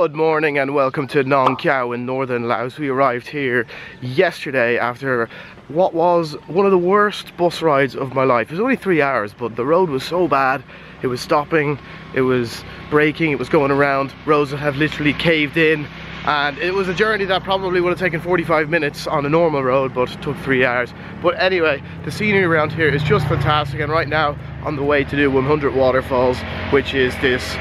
Good morning and welcome to Nong Khiaw in northern Laos. We arrived here yesterday after what was one of the worst bus rides of my life. It was only 3 hours, but the road was so bad. It was stopping, it was braking, it was going around. Roads that have literally caved in. And it was a journey that probably would have taken 45 minutes on a normal road, but it took 3 hours. But anyway, the scenery around here is just fantastic, and right now on the way to do 100 Waterfalls, which is this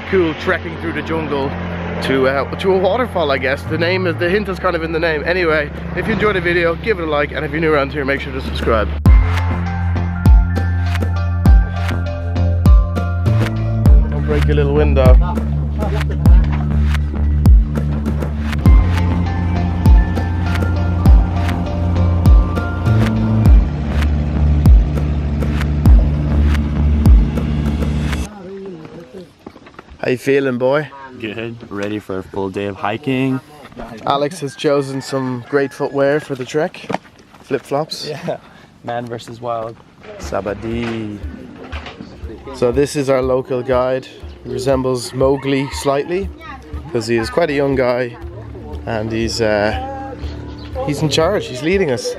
cool trekking through the jungle to a waterfall, I guess. The hint is kind of in the name. Anyway, if you enjoyed the video, give it a like, and if you're new around here, make sure to subscribe. Don't break your little window. How you feeling, boy? Good. Ready for a full day of hiking. Alex has chosen some great footwear for the trek. Flip-flops. Yeah. Man versus wild. Sabadi. So this is our local guide. He resembles Mowgli slightly because he is quite a young guy, and he's in charge. He's leading us.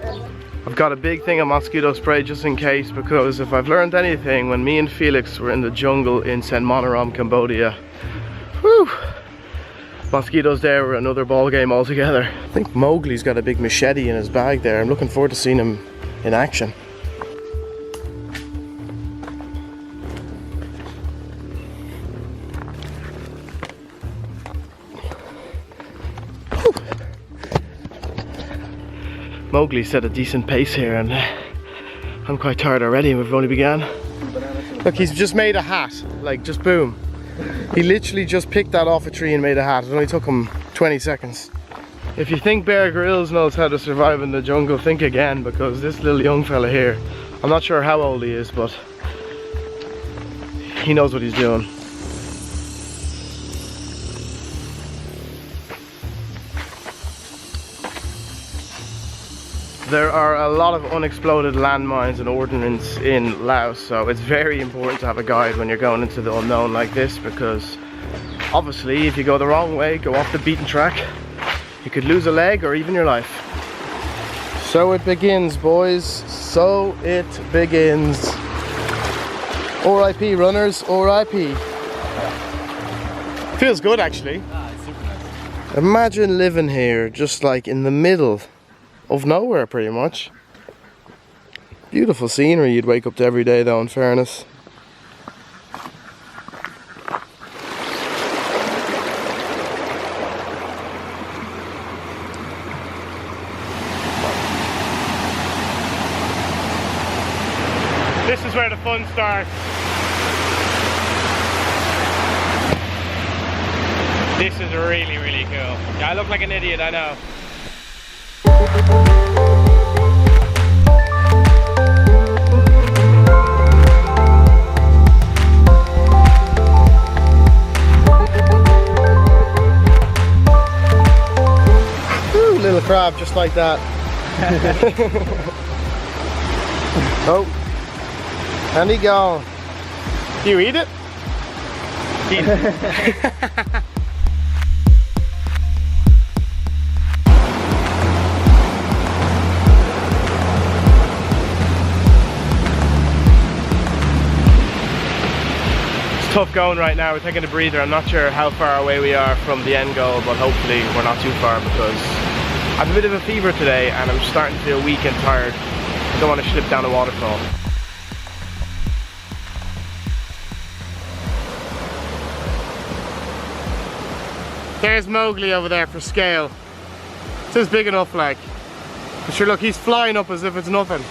I've got a big thing of mosquito spray just in case, because if I've learned anything, when me and Felix were in the jungle in Sen Monorom, Cambodia, whew, mosquitoes there were another ball game altogether. I think Mowgli's got a big machete in his bag there. I'm looking forward to seeing him in action. Mowgli set a decent pace here, and I'm quite tired already, and we've only began. Look, he's just made a hat, like just boom. He literally just picked that off a tree and made a hat. It only took him 20 seconds. If you think Bear Grylls knows how to survive in the jungle, think again, because this little young fella here, I'm not sure how old he is, but he knows what he's doing. There are a lot of unexploded landmines and ordnance in Laos, so it's very important to have a guide when you're going into the unknown like this, because obviously if you go the wrong way, go off the beaten track, you could lose a leg or even your life. So it begins, boys. So it begins. R.I.P. runners, R.I.P. Feels good actually. Imagine living here just like in the middle of nowhere, pretty much. Beautiful scenery you'd wake up to every day though, in fairness. This is where the fun starts. This is really, really cool. Yeah, I look like an idiot, I know. Ooh, little crab, just like that. Oh, and he gone. Do you eat it? Eat it. Tough going right now. We're taking a breather. I'm not sure how far away we are from the end goal, but hopefully we're not too far, because I have a bit of a fever today and I'm starting to feel weak and tired. I don't want to slip down a waterfall. There's Mowgli over there for scale. This is big enough, like. But sure, look, he's flying up as if it's nothing.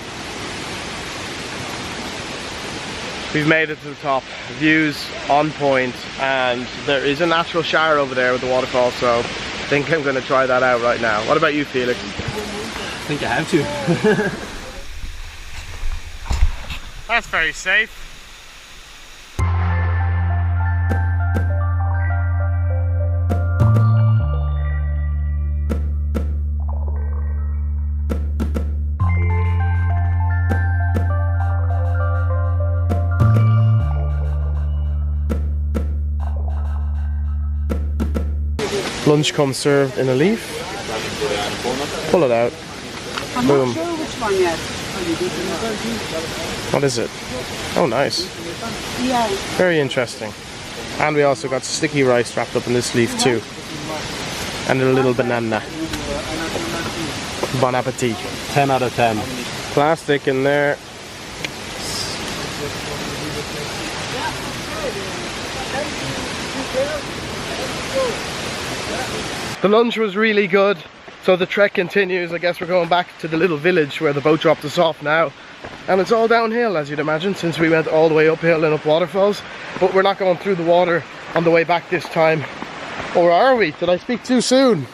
We've made it to the top. Views on point, and there is a natural shower over there with the waterfall, so I think I'm going to try that out right now. What about you, Felix? I think I have to. That's very safe. Lunch comes served in a leaf. Pull it out. I'm Boom. not sure which one yet. What is it? Oh, nice. Yeah. Very interesting. And we also got sticky rice wrapped up in this leaf too. And a little banana. Bon appetit. 10 out of 10. Plastic in there. The lunch was really good, so the trek continues. I guess we're going back to the little village where the boat dropped us off now. And it's all downhill, as you'd imagine, since we went all the way uphill and up waterfalls. But we're not going through the water on the way back this time. Or are we? Did I speak too soon?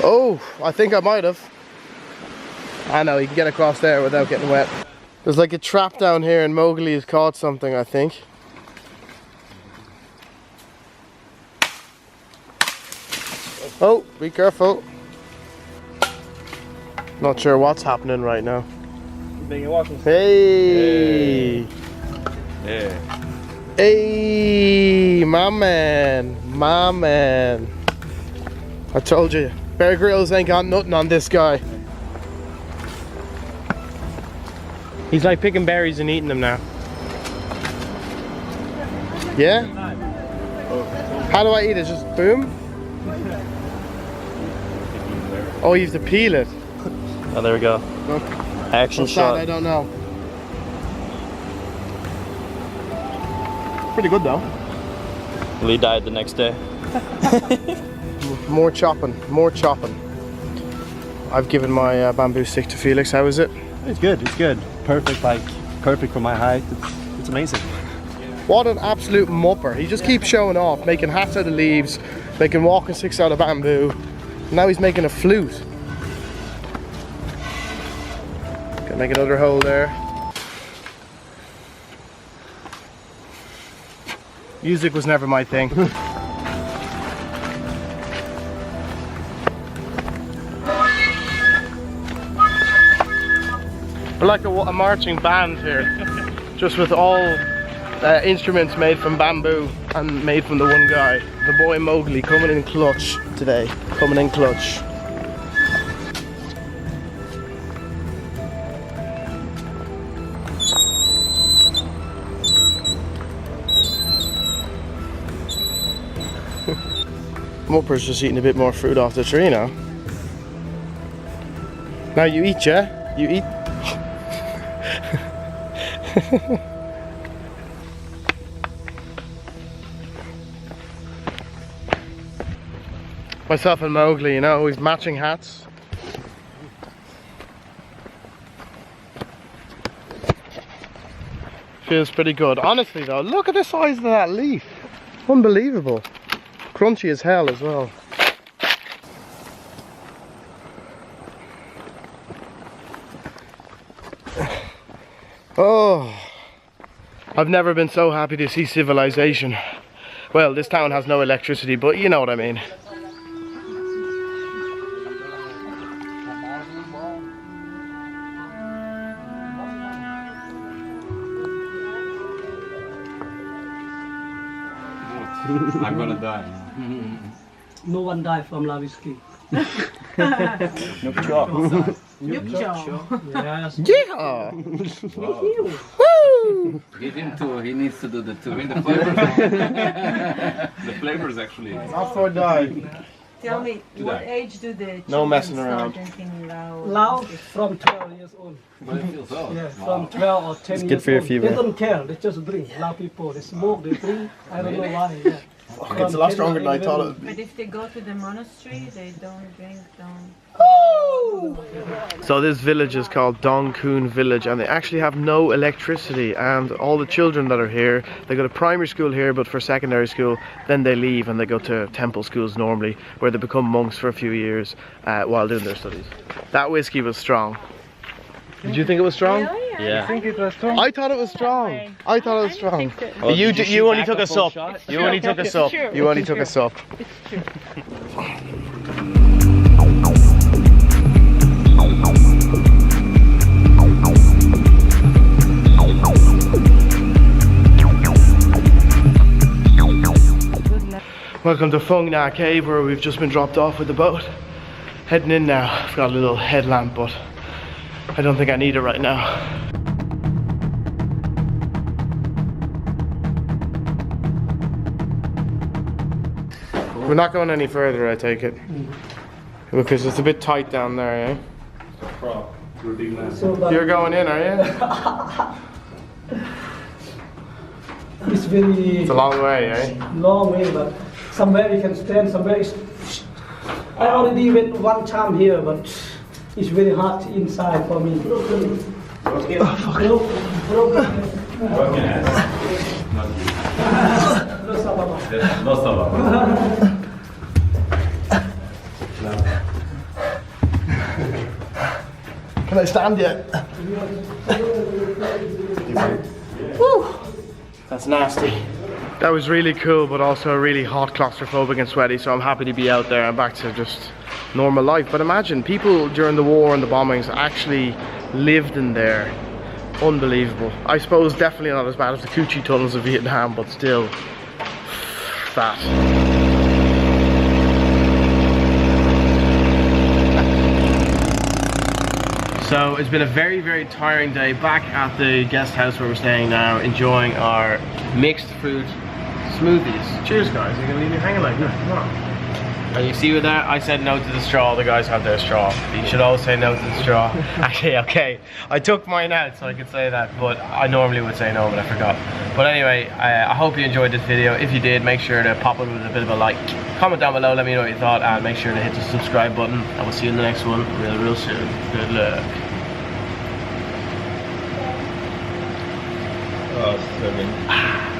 Oh, I think I might have. I know, you can get across there without getting wet. There's like a trap down here and Mowgli has caught something, I think. Oh, be careful. Not sure what's happening right now. Hey! Yeah. Hey! My man! My man! I told you, Bear Grylls ain't got nothing on this guy. He's like picking berries and eating them now. Yeah? How do I eat it? Just boom? Oh, you have to peel it. Oh, there we go. Okay. Action What's shot. that? I don't know. Pretty good though. Lee died the next day. More chopping, more chopping. I've given my bamboo stick to Felix. How is it? It's good, it's good. Perfect, like, perfect for my height. It's amazing. What an absolute mupper. He just keeps showing off, making hats out of leaves, making walking sticks out of bamboo. Now he's making a flute. Gonna make another hole there. Music was never my thing. We're like a marching band here, just with all instruments made from bamboo and made from the one guy. The boy Mowgli coming in clutch today, coming in clutch. Mupper's just eating a bit more fruit off the tree now. Now you eat, yeah? You eat. Myself and Mowgli, you know, always matching hats. Feels pretty good. Honestly though, look at the size of that leaf. Unbelievable. Crunchy as hell as well. Oh, I've never been so happy to see civilization. Well, this town has no electricity, but you know what I mean. I'm gonna die. No one died from Lavisky. Nope, chop. Yes. Yeah! Woo! Give him two. He needs to do the two. The flavors. The flavors actually. After I die. Tell me, what age do the children No messing start around. drinking Laos? Laos from 12 years old. But it feels so. Yeah, from 12 or 10 years good for your old. fever. They don't care, they just drink. Lao people, they smoke, they drink. I don't know why. Yeah. It's a lot stronger than I thought it would be. But if they go to the monastery, they don't drink, So this village is called Dong Khoon Village, and they actually have no electricity, and all the children that are here, they go to primary school here, but for secondary school then they leave and they go to temple schools normally, where they become monks for a few years while doing their studies. That whiskey was strong. Did you think it was strong? Yeah. I thought it was strong. I thought it was strong. Oh, You only took a sup. You only took a sup. You only took a sup. Welcome to Phung Na Cave, where we've just been dropped off with the boat. Heading in now. I've got a little headlamp, but I don't think I need it right now. We're not going any further, I take it. Because it's a bit tight down there, eh? So, but You're going in, are you? it's very It's a long way, eh? long way, but somewhere you can stand, somewhere is. I already went one time here, but it's very hot inside for me. Can I stand yet? Woo! That's nasty. That was really cool, but also really hot, claustrophobic and sweaty, so I'm happy to be out there and back to just normal life. But imagine, people during the war and the bombings actually lived in there. Unbelievable. I suppose definitely not as bad as the Cu Chi tunnels of Vietnam, but still, that. So it's been a very, very tiring day back at the guest house where we're staying now, enjoying our mixed fruit smoothies. Cheers guys, you're gonna leave me hanging like that, come on. And you see with that, I said no to the straw, the guys have their straw. You should always say no to the straw. Actually, okay, I took mine out so I could say that, but I normally would say no, but I forgot. But anyway, I hope you enjoyed this video. If you did, make sure to pop it with a bit of a like. Comment down below, let me know what you thought, and make sure to hit the subscribe button. And we'll see you in the next one real soon. Good luck. Oh, 7.